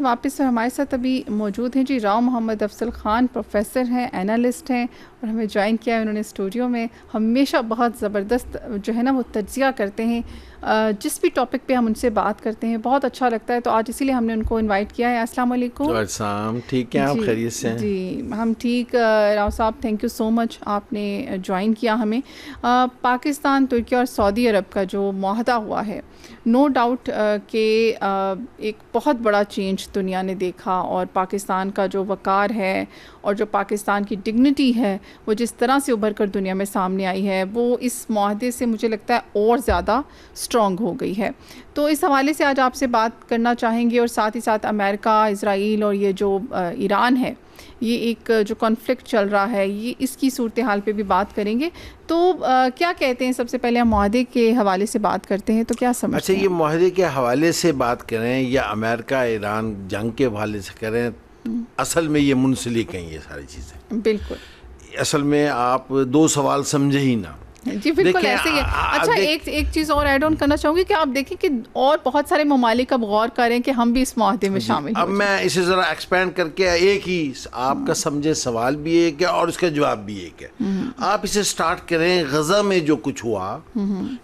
واپس سے ہمارے ساتھ ابھی موجود ہیں جی راؤ محمد افضل خان، پروفیسر ہیں، اینالسٹ ہیں، اور ہمیں جوائن کیا ہے انہوں نے اسٹوڈیو میں. ہمیشہ بہت زبردست جو ہے نا وہ تجزیہ کرتے ہیں، جس بھی ٹاپک پہ ہم ان سے بات کرتے ہیں بہت اچھا لگتا ہے، تو آج اسی لیے ہم نے ان کو انوائٹ کیا ہے. السلام علیکم. السلام، ٹھیک ہیں آپ؟ جی خیریت سے ہیں؟ جی ہم ٹھیک. راؤ صاحب تھینک یو سو مچ، آپ نے جوائن کیا ہمیں. پاکستان، ترکی اور سعودی عرب کا جو معاہدہ ہوا ہے، نو ڈاؤٹ کہ ایک بہت بڑا چینج دنیا نے دیکھا، اور پاکستان کا جو وقار ہے اور جو پاکستان کی ڈگنیٹی ہے وہ جس طرح سے ابھر کر دنیا میں سامنے آئی ہے، وہ اس معاہدے سے مجھے لگتا ہے اور زیادہ اسٹرانگ ہو گئی ہے. تو اس حوالے سے آج آپ سے بات کرنا چاہیں گے، اور ساتھ ہی ساتھ امریکہ، اسرائیل اور یہ جو ایران ہے، یہ ایک جو کانفلکٹ چل رہا ہے، یہ اس کی صورتحال پہ بھی بات کریں گے. تو کیا کہتے ہیں، سب سے پہلے ہم معاہدے کے حوالے سے بات کرتے ہیں، تو کیا سمجھتے ہیں؟ اچھا، یہ معاہدے کے حوالے سے بات کریں یا امریکہ ایران جنگ کے حوالے سے کریں، اصل میں یہ منسلک ہیں یہ ساری چیزیں. بالکل. اصل میں آپ دو سوال سمجھے ہی نا. جی بالکل ایسے ہی ہے. اچھا ایک چیز اور ایڈ آن کرنا چاہوں گی کہ آپ دیکھیں کہ اور بہت سارے ممالک اب غور کریں کہ ہم بھی اس معاہدے میں شامل ہو اب میں اسے ذرا ایکسپینڈ کر کے ایک ہی آپ کا سمجھے سوال بھی ایک ہے اور اس کا جواب بھی ایک ہے. آپ اسے سٹارٹ کریں غزہ میں جو کچھ ہوا،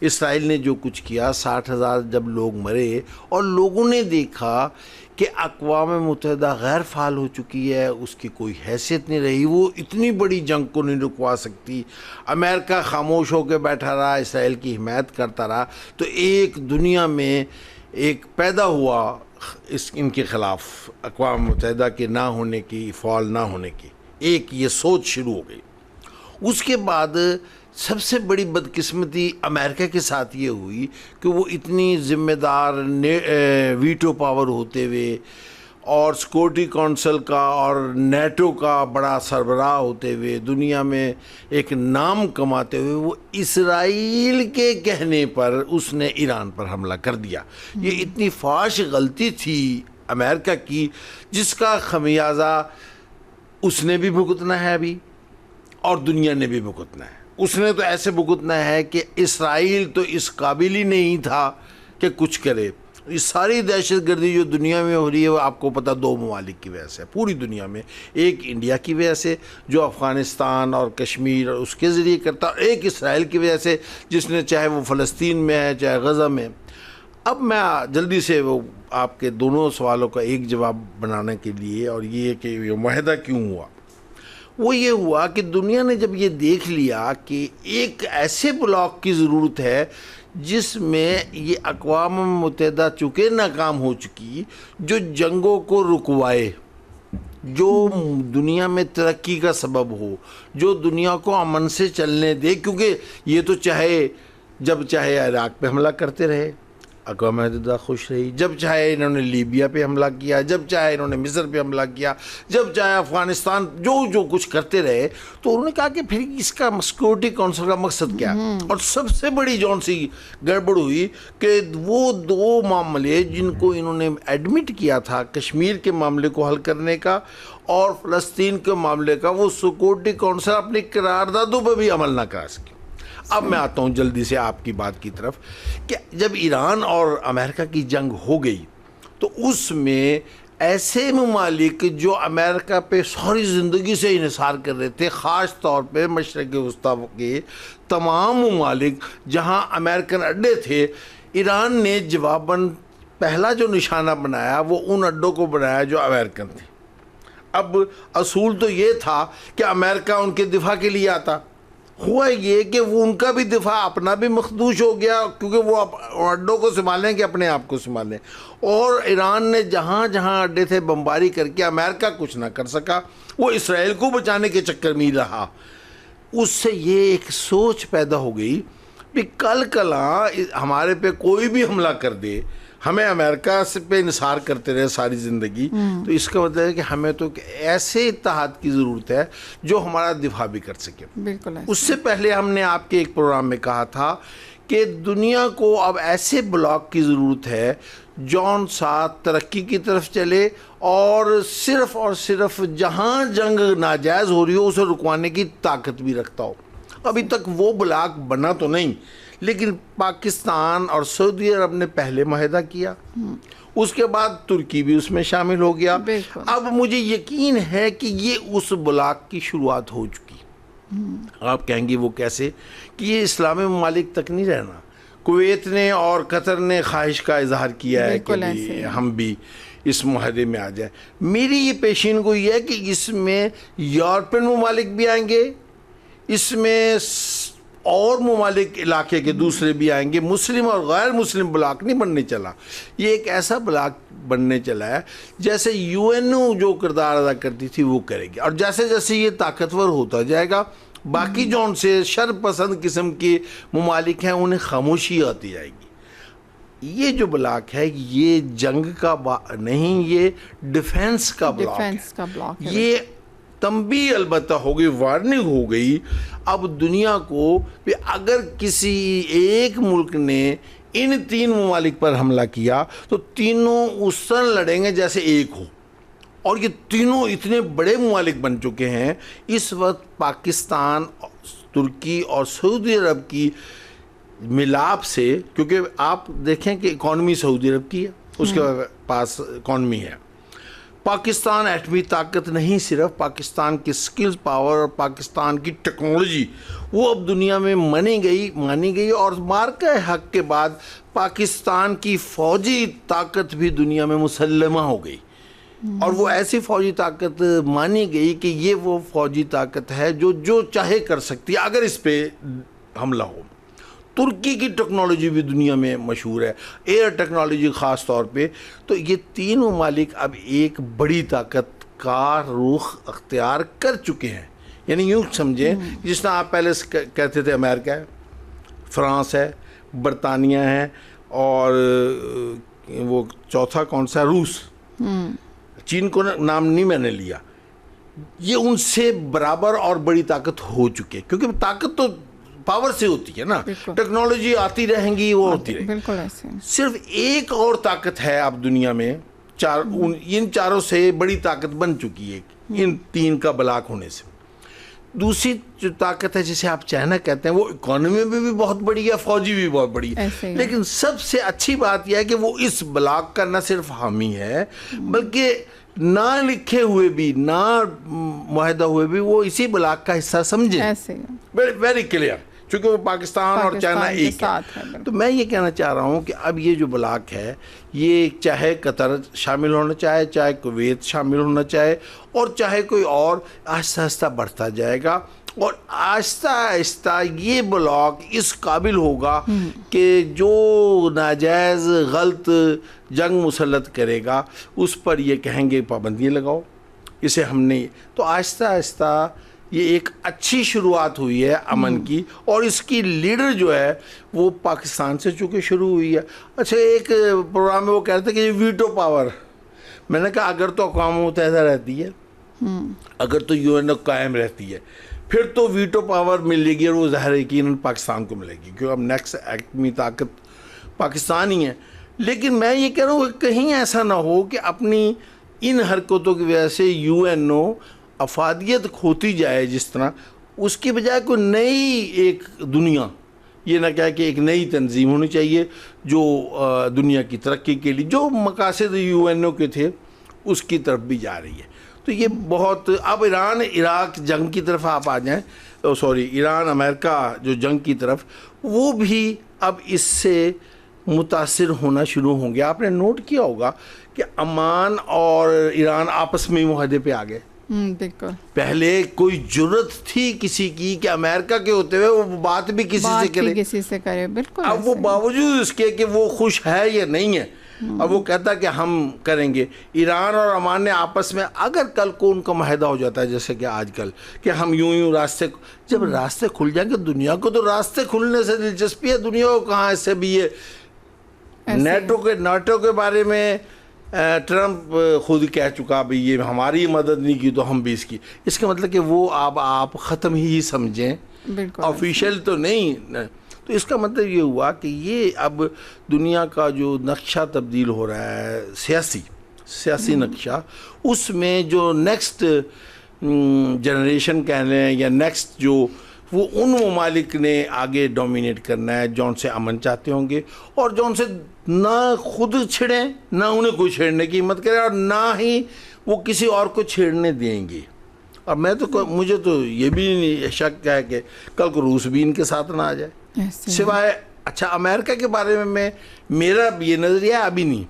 اسرائیل نے جو کچھ کیا، 60,000 جب لوگ مرے اور لوگوں نے دیکھا کہ اقوام متحدہ غیر فعال ہو چکی ہے، اس کی کوئی حیثیت نہیں رہی، وہ اتنی بڑی جنگ کو نہیں رکوا سکتی. امریکہ خاموش ہو کے بیٹھا رہا، اسرائیل کی حمایت کرتا رہا، تو ایک دنیا میں ایک پیدا ہوا ان کے خلاف اقوام متحدہ کے نہ ہونے کی، فعال نہ ہونے کی ایک یہ سوچ شروع ہو گئی. اس کے بعد سب سے بڑی بدقسمتی امریکہ کے ساتھ یہ ہوئی کہ وہ اتنی ذمہ دار ویٹو پاور ہوتے ہوئے اور سیکورٹی کونسل کا اور نیٹو کا بڑا سربراہ ہوتے ہوئے، دنیا میں ایک نام کماتے ہوئے، وہ اسرائیل کے کہنے پر اس نے ایران پر حملہ کر دیا. یہ اتنی فاحش غلطی تھی امریکہ کی، جس کا خمیازہ اس نے بھی بھگتنا ہے ابھی اور دنیا نے بھی بھگتنا ہے. اس نے تو ایسے بھگتنا ہے کہ اسرائیل تو اس قابل ہی نہیں تھا کہ کچھ کرے. یہ ساری دہشت گردی جو دنیا میں ہو رہی ہے وہ آپ کو پتہ دو ممالک کی وجہ سے پوری دنیا میں. ایک انڈیا کی وجہ سے جو افغانستان اور کشمیر اور اس کے ذریعے کرتا، اور ایک اسرائیل کی وجہ سے جس نے چاہے وہ فلسطین میں ہے چاہے غزہ میں. اب میں جلدی سے وہ آپ کے دونوں سوالوں کا ایک جواب بنانے کے لیے، اور یہ کہ یہ معاہدہ کیوں ہوا، وہ یہ ہوا کہ دنیا نے جب یہ دیکھ لیا کہ ایک ایسے بلاک کی ضرورت ہے جس میں یہ اقوام متحدہ چونکہ ناکام ہو چکی، جو جنگوں کو رکوائے، جو دنیا میں ترقی کا سبب ہو، جو دنیا کو امن سے چلنے دے. کیونکہ یہ تو جب چاہے عراق پہ حملہ کرتے رہے، اقوام متحدہ خوش رہی، جب چاہے انہوں نے لیبیا پہ حملہ کیا، جب چاہے انہوں نے مصر پہ حملہ کیا، جب چاہے افغانستان، جو کچھ کرتے رہے. تو انہوں نے کہا کہ پھر اس کا سیکورٹی کونسل کا مقصد کیا؟ اور سب سے بڑی جون سی گڑبڑ ہوئی کہ وہ دو معاملے جن کو انہوں نے ایڈمٹ کیا تھا، کشمیر کے معاملے کو حل کرنے کا اور فلسطین کے معاملے کا، وہ سیکورٹی کونسل اپنی قراردادوں پہ بھی عمل نہ کرا سکے. اب میں آتا ہوں جلدی سے آپ کی بات کی طرف کہ جب ایران اور امریکہ کی جنگ ہو گئی تو اس میں ایسے ممالک جو امریکہ پہ ساری زندگی سے انحصار کر رہے تھے، خاص طور پہ مشرق وسطیٰ کے تمام ممالک جہاں امریکن اڈے تھے، ایران نے جواباً پہلا جو نشانہ بنایا وہ ان اڈوں کو بنایا جو امریکن تھے. اب اصول تو یہ تھا کہ امریکہ ان کے دفاع کے لیے آتا. ہوا یہ کہ وہ ان کا بھی دفاع اپنا بھی مخدوش ہو گیا، کیونکہ وہ اڈوں کو سنبھالیں کہ اپنے آپ کو سنبھالیں. اور ایران نے جہاں جہاں اڈے تھے بمباری کر کے، امریکہ کچھ نہ کر سکا، وہ اسرائیل کو بچانے کے چکر میں رہا. اس سے یہ ایک سوچ پیدا ہو گئی کہ کلاں ہمارے پہ کوئی بھی حملہ کر دے، ہمیں امریکہ سے پہ انحصار کرتے رہے ساری زندگی، تو اس کا مطلب ہے کہ ہمیں تو ایسے اتحاد کی ضرورت ہے جو ہمارا دفاع بھی کر سکے. بالکل. اس سے پہلے ہم نے آپ کے ایک پروگرام میں کہا تھا کہ دنیا کو اب ایسے بلاک کی ضرورت ہے جون ساتھ ترقی کی طرف چلے اور صرف جہاں جنگ ناجائز ہو رہی ہو اسے رکوانے کی طاقت بھی رکھتا ہو. ابھی تک وہ بلاک بنا تو نہیں، لیکن پاکستان اور سعودی عرب نے پہلے معاہدہ کیا، اس کے بعد ترکی بھی اس میں شامل ہو گیا. بالکل. اب مجھے یقین ہے کہ یہ اس بلاک کی شروعات ہو چکی. آپ کہیں گے وہ کیسے؟ کہ یہ اسلامی ممالک تک نہیں رہنا. کویت نے اور قطر نے خواہش کا اظہار کیا ہے کہ ہم بھی اس معاہدے میں آ جائیں. میری یہ پیشین گوئی ہے کہ اس میں یورپین ممالک بھی آئیں گے, اس میں اور ممالک علاقے کے دوسرے بھی آئیں گے. مسلم اور غیر مسلم بلاک نہیں بننے چلا, یہ ایک ایسا بلاک بننے چلا ہے جیسے یو این او جو کردار ادا کرتی تھی وہ کرے گی. اور جیسے جیسے یہ طاقتور ہوتا جائے گا, باقی جو ان سے شر پسند قسم کے ممالک ہیں انہیں خاموشی آتی جائے گی. یہ جو بلاک ہے یہ جنگ کا نہیں, یہ ڈیفنس کا بلاک ہے. یہ تنبیہ البتہ ہو گئی, وارننگ ہو گئی اب دنیا کو کہ اگر کسی ایک ملک نے ان 3 ممالک پر حملہ کیا تو تینوں اس طرح لڑیں گے جیسے ایک ہو. اور یہ تینوں اتنے بڑے ممالک بن چکے ہیں اس وقت. پاکستان, ترکی اور سعودی عرب کی ملاپ سے, کیونکہ آپ دیکھیں کہ اکانومی سعودی عرب کی ہے, اس کے پاس اکانومی ہے. پاکستان ایٹمی طاقت نہیں, صرف پاکستان کی سکلز پاور اور پاکستان کی ٹیکنالوجی وہ اب دنیا میں مانی گئی. اور مارکہ حق کے بعد پاکستان کی فوجی طاقت بھی دنیا میں مسلمہ ہو گئی, اور وہ ایسی فوجی طاقت مانی گئی کہ یہ وہ فوجی طاقت ہے جو چاہے کر سکتی ہے اگر اس پہ حملہ ہو. ترکی کی ٹیکنالوجی بھی دنیا میں مشہور ہے, ایئر ٹیکنالوجی خاص طور پہ. تو یہ 3 ممالک اب ایک بڑی طاقت کا رخ اختیار کر چکے ہیں. یعنی یوں سمجھیں جس طرح آپ پہلے کہتے تھے امریکہ ہے, فرانس ہے, برطانیہ ہے, اور وہ چوتھا کون سا, روس. چین کو نام نہیں میں نے لیا. یہ ان سے برابر اور بڑی طاقت ہو چکے, کیونکہ طاقت تو پاور سے ہوتی ہے نا, ٹیکنالوجی آتی رہیں گی, وہ ہوتی رہے گی. صرف ایک اور طاقت ہے اب دنیا میں, ان 4 سے بڑی طاقت بن چکی ہے ان 3 کا بلاک ہونے سے. دوسری جو طاقت ہے جسے آپ چائنا کہتے ہیں, وہ اکانومی میں بھی بہت بڑی ہے, فوجی بھی بہت بڑی ہے. لیکن سب سے اچھی بات یہ ہے کہ وہ اس بلاک کا نہ صرف حامی ہے بلکہ نہ لکھے ہوئے بھی, نہ معاہدہ ہوئے بھی, وہ اسی بلاک کا حصہ سمجھیں. ویری کلیئر, چونکہ وہ پاکستان اور چائنا ایک ہے. تو میں یہ کہنا چاہ رہا ہوں کہ اب یہ جو بلاک ہے یہ چاہے قطر شامل ہونا چاہے, چاہے کویت شامل ہونا چاہے, اور چاہے کوئی اور, آہستہ آہستہ بڑھتا جائے گا. اور آہستہ آہستہ یہ بلاک اس قابل ہوگا کہ جو ناجائز غلط جنگ مسلط کرے گا اس پر یہ کہیں گے پابندیاں لگاؤ, اسے ہم نے. تو آہستہ آہستہ یہ ایک اچھی شروعات ہوئی ہے امن کی, اور اس کی لیڈر جو ہے وہ پاکستان سے چونکہ شروع ہوئی ہے. اچھا, ایک پروگرام میں وہ کہتے ہیں کہ یہ ویٹو پاور, میں نے کہا اگر تو اقوام متحدہ رہتی ہے, اگر تو یو این او قائم رہتی ہے, پھر تو ویٹو پاور ملے گی, اور وہ ظاہر یقیناً پاکستان کو ملے گی, کیونکہ اب نیکسٹ ایٹمی طاقت پاکستان ہی ہے. لیکن میں یہ کہہ رہا ہوں کہ کہیں ایسا نہ ہو کہ اپنی ان حرکتوں کی وجہ سے یو این او افادیت کھوتی جائے جس طرح, اس کی بجائے کوئی نئی ایک دنیا, یہ نہ کہا کہ ایک نئی تنظیم ہونی چاہیے جو دنیا کی ترقی کے لیے جو مقاصد یو این او کے تھے اس کی طرف بھی جا رہی ہے. تو یہ بہت, اب ایران عراق جنگ کی طرف آپ آ جائیں, ایران امریکہ جو جنگ کی طرف, وہ بھی اب اس سے متاثر ہونا شروع ہوں گے. آپ نے نوٹ کیا ہوگا کہ عمان اور ایران آپس میں معاہدے پہ آ گئے. پہلے کوئی جرت تھی کسی کی کہ امریکہ کے ہوتے ہوئے وہ بات بھی کسی سے کرے. بالکل. اب وہ باوجود اس کے کہ وہ خوش ہے یا نہیں ہے, اب وہ کہتا کہ ہم کریں گے. ایران اور عمان نے آپس میں, اگر کل کو ان کا معاہدہ ہو جاتا ہے جیسے کہ آج کل کہ ہم یوں راستے, جب راستے کھل جائیں گے, دنیا کو تو راستے کھلنے سے دلچسپی ہے, دنیا کو کہاں. اس سے بھی یہ نیٹو کے بارے میں ٹرمپ خود کہہ چکا بھی یہ ہماری مدد نہیں کی تو ہم بھی اس کی. اس کا مطلب کہ وہ آپ ختم ہی سمجھیں, آفیشیل تو نہیں. تو اس کا مطلب یہ ہوا کہ یہ اب دنیا کا جو نقشہ تبدیل ہو رہا ہے, سیاسی نقشہ, اس میں جو نیکسٹ جنریشن کہہ لیں یا نیکسٹ جو وہ ان ممالک نے آگے ڈومینیٹ کرنا ہے جو ان سے امن چاہتے ہوں گے اور جو ان سے نہ خود چھڑیں نہ انہیں کوئی چھیڑنے کی ہمت کرے اور نہ ہی وہ کسی اور کو چھیڑنے دیں گے. اور میں تو مجھے تو یہ بھی نہیں شک ہے کہ کل کو روس بھی ان کے ساتھ نہ آ جائے. سوائے اچھا امریکہ کے بارے میں میرا یہ نظریہ ابھی نہیں,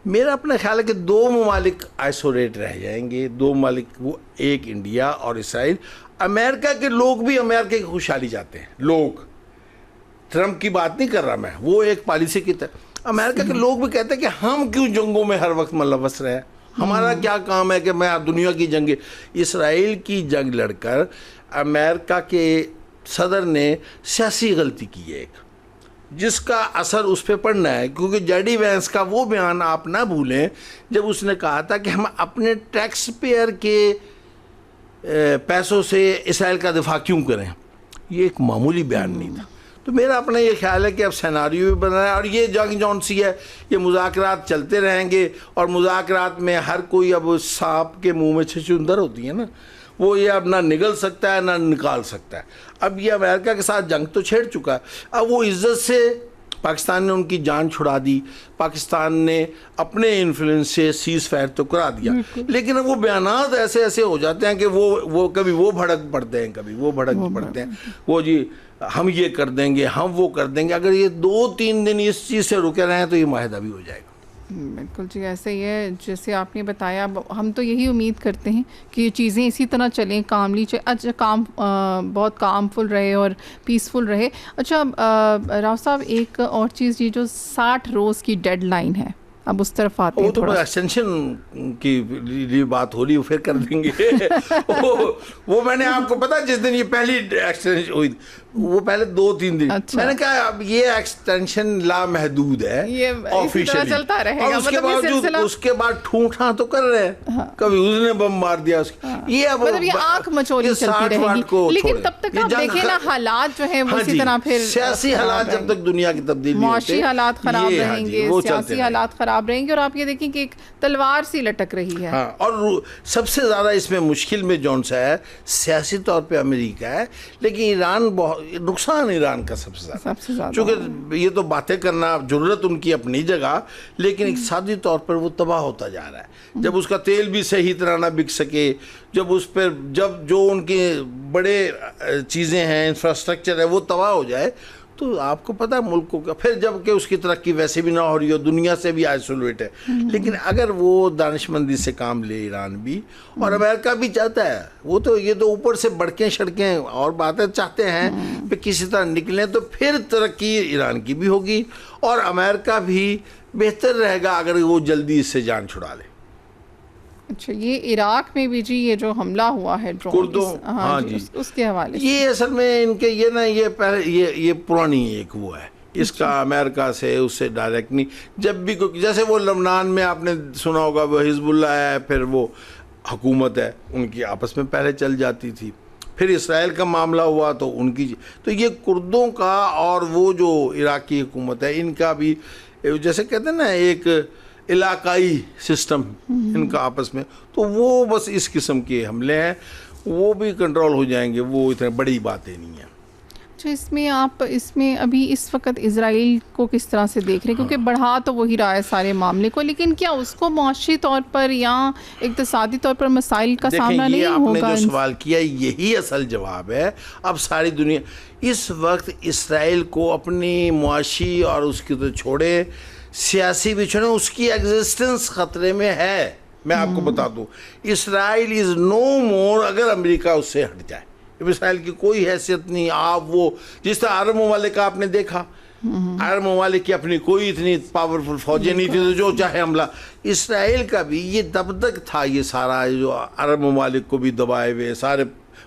میرا اپنا خیال ہے کہ 2 ممالک آئسولیٹ رہ جائیں گے, 2 ممالک, وہ ایک انڈیا اور اسرائیل. امریکہ کے لوگ بھی امریکہ کی خوشحالی چاہتے ہیں, لوگ, ٹرمپ کی بات نہیں کر رہا میں, وہ ایک پالیسی کی طرح. امریکہ کے لوگ بھی کہتے ہیں کہ ہم کیوں جنگوں میں ہر وقت ملوث رہے, ہمارا کیا کام ہے کہ میں دنیا کی جنگ. اسرائیل کی جنگ لڑ کر امریکہ کے صدر نے سیاسی غلطی کی ہے ایک, جس کا اثر اس پہ پڑنا ہے. کیونکہ جے ڈی وینس کا وہ بیان آپ نہ بھولیں جب اس نے کہا تھا کہ ہم اپنے ٹیکس پیئر کے پیسوں سے اسرائیل کا دفاع کیوں کریں. یہ ایک معمولی بیان نہیں تھا. تو میرا اپنا یہ خیال ہے کہ اب سیناریو بھی بن رہا ہے اور یہ جنگ جون سی ہے, یہ مذاکرات چلتے رہیں گے اور مذاکرات میں ہر کوئی اب سانپ کے منہ میں چھچندر ہوتی ہے نا, وہ یہ اب نہ نگل سکتا ہے نہ نکال سکتا ہے. اب یہ امریکہ کے ساتھ جنگ تو چھیڑ چکا ہے, اب وہ عزت سے پاکستان نے ان کی جان چھڑا دی, پاکستان نے اپنے انفلوئنس سے سیز فائر تو کرا دیا, لیکن اب وہ بیانات ایسے ایسے ہو جاتے ہیں کہ وہ کبھی وہ بھڑک پڑتے ہیں, کبھی وہ بھڑک پڑتے ہیں, وہ جی ہم یہ کر دیں گے, ہم وہ کر دیں گے. اگر یہ 2-3 دن اس چیز سے رکے رہے ہیں تو یہ معاہدہ بھی ہو جائے گا. بالکل جی, ایسے ہی ہے جیسے آپ نے بتایا. ہم تو یہی امید کرتے ہیں کہ یہ چیزیں اسی طرح چلیں, کام بہت کامفل رہے اور پیسفل رہے. اچھا راؤ صاحب, ایک اور چیز یہ جو 60 روز کی ڈیڈ لائن ہے, اب اس طرف آتے ہیں. وہ تو ایکسٹینشن کی بات ہو رہی ہے, پھر کر دیں گے. وہ میں نے آپ کو پتا جس دن یہ پہلی ایکسٹینشن ہوئی وہ پہلے 2-3 دن میں نے کہا اب یہ ایکسٹینشن لامحدود ہے آفیشلی, اور اس کے باوجود اس کے بعد ٹھونٹھاں تو کر رہے ہیں, کبھی اس نے بم مار دیا اس کی, یہ اب آنکھ مچولی چلتی رہے گی. لیکن تب تک آپ دیکھیں نا حالات جو ہیں وہ اسی طرح پھر سیاسی حالات جب تک دنیا کی تبدیلی, معاشی حالات خراب رہیں گے, سیاسی حالات خراب رہیں گے, اور آپ یہ دیکھیں کہ ایک تلوار سی لٹک رہی ہے. اور سب سے زیادہ اس میں مشکل میں جون سا ہے سیاسی طور پہ امریکہ ہے, لیکن ایران بہت نقصان ایران کا سب سے زیادہ, چونکہ یہ تو باتیں کرنا ضرورت ان کی اپنی جگہ, لیکن اقتصادی طور پر وہ تباہ ہوتا جا رہا ہے. جب اس کا تیل بھی صحیح طرح نہ بک سکے, جب اس پر جو ان کے بڑے چیزیں ہیں انفراسٹرکچر ہے وہ تباہ ہو جائے, تو آپ کو پتا ملکوں کا پھر جب کہ اس کی ترقی ویسے بھی نہ ہو رہی ہو, دنیا سے بھی آئسولیٹ ہے. لیکن اگر وہ دانش مندی سے کام لے ایران بھی, اور امریکہ بھی چاہتا ہے, وہ تو یہ تو اوپر سے بڑکیں شڑکیں اور باتیں چاہتے ہیں کہ کسی طرح نکلیں, تو پھر ترقی ایران کی بھی ہوگی اور امریکہ بھی بہتر رہے گا اگر وہ جلدی اس سے جان چھڑا لے. اچھا, یہ عراق میں بھی جی یہ جو حملہ ہوا ہے کردوں, ہاں جی, اس کے حوالے سے یہ اصل میں ان کے یہ نا یہ پرانی ایک وہ ہے, اس کا امریکہ سے اس سے ڈائریکٹ نہیں. جب بھی جیسے وہ لبنان میں آپ نے سنا ہوگا وہ حزب اللہ ہے, پھر وہ حکومت ہے, ان کی آپس میں پہلے چل جاتی تھی, پھر اسرائیل کا معاملہ ہوا تو ان کی, تو یہ کردوں کا اور وہ جو عراقی حکومت ہے ان کا بھی جیسے کہتے ہیں نا ایک علاقائی سسٹم ان کا آپس میں, تو وہ بس اس قسم کے حملے ہیں, وہ بھی کنٹرول ہو جائیں گے, وہ اتنے بڑی باتیں نہیں ہیں. اچھا, اس میں ابھی اس وقت اسرائیل کو کس طرح سے دیکھ رہے ہیں, کیونکہ بڑھا تو وہی رہا ہے سارے معاملے کو, لیکن کیا اس کو معاشی طور پر یا اقتصادی طور پر مسائل کا سامنا نہیں ہوگا؟ دیکھیں, یہ آپ نے جو سوال کیا یہی اصل جواب ہے. اب ساری دنیا اس وقت اسرائیل کو اپنی معاشی اور اس کی تو چھوڑے سیاسی بھی چھوڑے, اس کی ایگزسٹنس خطرے میں ہے. میں آپ کو بتا دوں, اسرائیل از نو مور اگر امریکہ اس سے ہٹ جائے. اسرائیل کی کوئی حیثیت نہیں. آپ وہ جس طرح عرب ممالک کا آپ نے دیکھا, عرب ممالک کی اپنی کوئی اتنی پاورفل فوجیں نہیں تھی, تو جو چاہے حملہ. اسرائیل کا بھی یہ دبدک تھا, یہ سارا جو عرب ممالک کو بھی دبائے ہوئے, سارے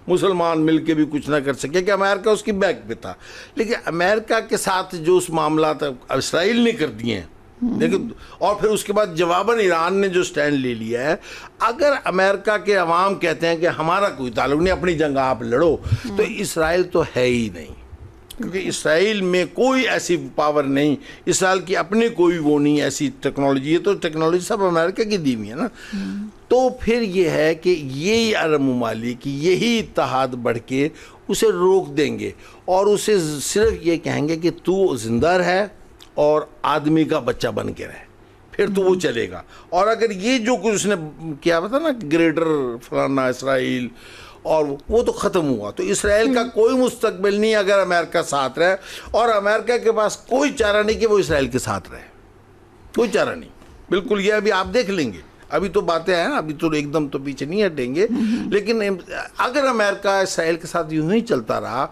مسلمان مل کے بھی کچھ نہ کر سکے کہ امریکہ اس کی بیک پہ تھا. لیکن امریکہ کے ساتھ جو اس معاملات اسرائیل نے کر دیے ہیں, لیکن اور پھر اس کے بعد جواباً ایران نے جو سٹینڈ لے لیا ہے, اگر امریکہ کے عوام کہتے ہیں کہ ہمارا کوئی تعلق نہیں, اپنی جنگ آپ لڑو, تو اسرائیل تو ہے ہی نہیں. کیونکہ اسرائیل میں کوئی ایسی پاور نہیں, اسرائیل کی اپنے کوئی وہ نہیں ایسی ٹیکنالوجی, یہ تو ٹیکنالوجی سب امریکہ کی دی ہوئی ہے نا. تو پھر یہ ہے کہ یہی عرب ممالک یہی اتحاد بڑھ کے اسے روک دیں گے اور اسے صرف یہ کہیں گے کہ تو زندہ رہ اور آدمی کا بچہ بن کے رہے, پھر تو وہ چلے گا. اور اگر یہ جو کچھ اس نے کیا پتا نا گریٹر فلانا اسرائیل, اور وہ تو ختم ہوا. تو اسرائیل کا کوئی مستقبل نہیں اگر امریکہ ساتھ رہے, اور امریکہ کے پاس کوئی چارہ نہیں کہ وہ اسرائیل کے ساتھ رہے, کوئی چارہ نہیں بالکل. یہ ابھی آپ دیکھ لیں گے, ابھی تو باتیں ہیں, ابھی تو ایک دم تو پیچھے نہیں ہٹیں گے, لیکن اگر امریکہ اسرائیل کے ساتھ یوں ہی چلتا رہا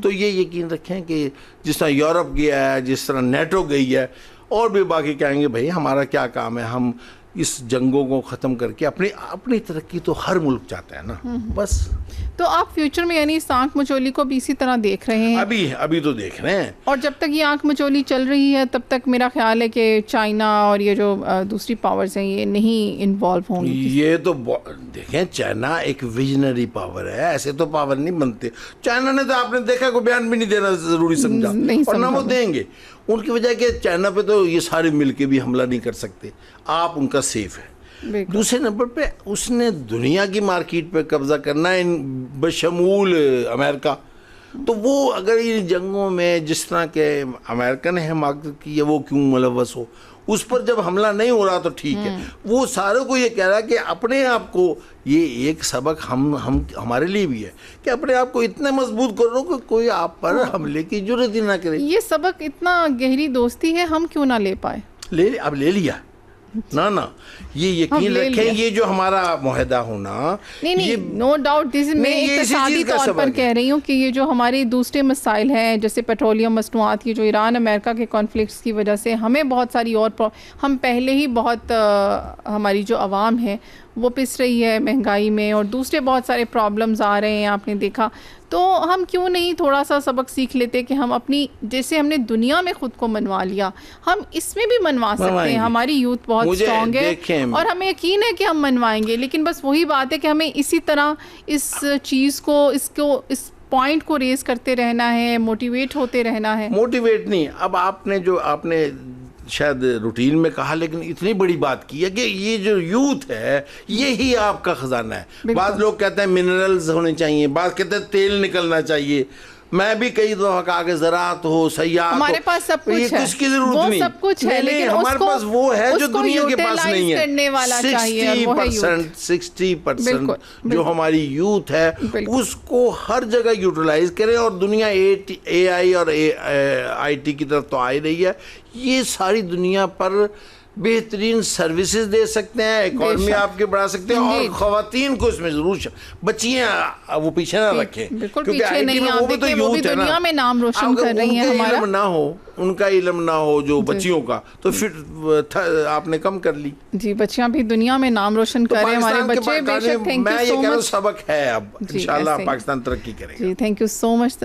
تو یہ یقین رکھیں کہ جس طرح یورپ گیا ہے, جس طرح نیٹو گئی ہے, اور بھی باقی کہیں گے بھائی ہمارا کیا کام ہے, ہم اس جنگوں کو ختم کر کے اپنی ترقی تو ہر ملک چاہتا ہے نا بس. تو آپ فیوچر میں یعنی اس آنکھ مچولی کو بھی اسی طرح دیکھ رہے ہیں؟ ابھی تو دیکھ رہے ہیں, اور جب تک یہ آنکھ مچولی چل رہی ہے تب تک میرا خیال ہے کہ چائنا اور یہ جو دوسری پاورز ہیں یہ نہیں انوالو ہوں گی. یہ تو دیکھیں چائنا ایک ویژنری پاور ہے, ایسے تو پاور نہیں بنتے. چائنا نے تو آپ نے دیکھا کوئی بیان بھی نہیں دینا ضروری سمجھا, اور نہ وہ دیں گے. ان کی وجہ کہ چائنا پہ تو یہ سارے مل کے بھی حملہ نہیں کر سکتے, آپ ان کا سیف ہے. دوسرے نمبر پہ اس نے دنیا کی مارکیٹ پہ قبضہ کرنا ہے بشمول امریکہ. تو وہ اگر ان جنگوں میں جس طرح کے امریکہ نے حمایت کی ہے وہ کیوں ملوث ہو, اس پر جب حملہ نہیں ہو رہا تو ٹھیک ہے. وہ ساروں کو یہ کہہ رہا ہے کہ اپنے آپ کو, یہ ایک سبق ہمارے لیے بھی ہے کہ اپنے آپ کو اتنا مضبوط کرو کہ کوئی آپ پر حملے کی جرات ہی نہ کرے. یہ سبق اتنا گہری دوستی ہے, ہم کیوں نہ لے پائے؟ اب لے لیا نا یہ یقین رکھیں, یہ جو ہمارا معاہدہ ہونا, نہیں نو ڈاؤٹ, میں اقتصادی طور پر کہہ رہی ہوں کہ یہ جو ہمارے دوسرے مسائل ہیں جیسے پیٹرولیم مصنوعات کی, جو ایران امریکہ کے کانفلکٹس کی وجہ سے ہمیں بہت ساری اور ہم پہلے ہی بہت ہماری جو عوام ہے وہ پس رہی ہے مہنگائی میں, اور دوسرے بہت سارے پرابلمز آ رہے ہیں آپ نے دیکھا. تو ہم کیوں نہیں تھوڑا سا سبق سیکھ لیتے کہ ہم اپنی, جیسے ہم نے دنیا میں خود کو منوا لیا, ہم اس میں بھی منوا سکتے ہیں. ہماری یوتھ بہت اسٹرانگ ہے اور ہمیں یقین ہے کہ ہم منوائیں گے, لیکن بس وہی بات ہے کہ ہمیں اسی طرح اس چیز کو اس پوائنٹ کو ریز کرتے رہنا ہے, موٹیویٹ ہوتے رہنا ہے. موٹیویٹ نہیں, اب آپ نے شاید روٹین میں کہا, لیکن اتنی بڑی بات کی ہے کہ یہ جو یوتھ ہے یہی آپ کا خزانہ ہے. بعض لوگ کہتے ہیں منرلز ہونے چاہیے, بعض کہتے ہیں تیل نکلنا چاہیے. میں بھی کئی دفعہ کہا کہ زراعت ہو, سیاحت ہو, ہمارے پاس سب کچھ ہے, کچھ کی ضرورت نہیں, سب کچھ ہے, لیکن ہمارے پاس وہ ہے جو دنیا کے پاس نہیں ہے. کرنے والا چاہیے, 60% جو ہماری یوتھ ہے اس کو ہر جگہ یوٹیلائز کریں, اور دنیا اے آئی اور آئی ٹی کی طرف تو آ ہی رہی ہے. یہ ساری دنیا پر بہترین سروسز دے سکتے ہیں, اکانومی آپ کے بڑھا سکتے ہیں, اور خواتین کو اس میں ضرور بچیاں وہ پیچھے نہ رکھیں, کیونکہ آئی ٹی میں وہ بھی تو یوتھ ہے نا. دنیا میں نام روشن کر رہی ہیں ہمارا. ان کا علم نہ ہو جو بچیوں کا, تو پھر آپ نے کم کر لی. جی, بچیاں بھی دنیا میں نام روشن کر رہے ہیں, ہمارے بچے. بے شک, تھینک یو سو مچ. سبق ہے, اب انشاءاللہ پاکستان ترقی کرے گا. جی, تھینک یو سو مچ.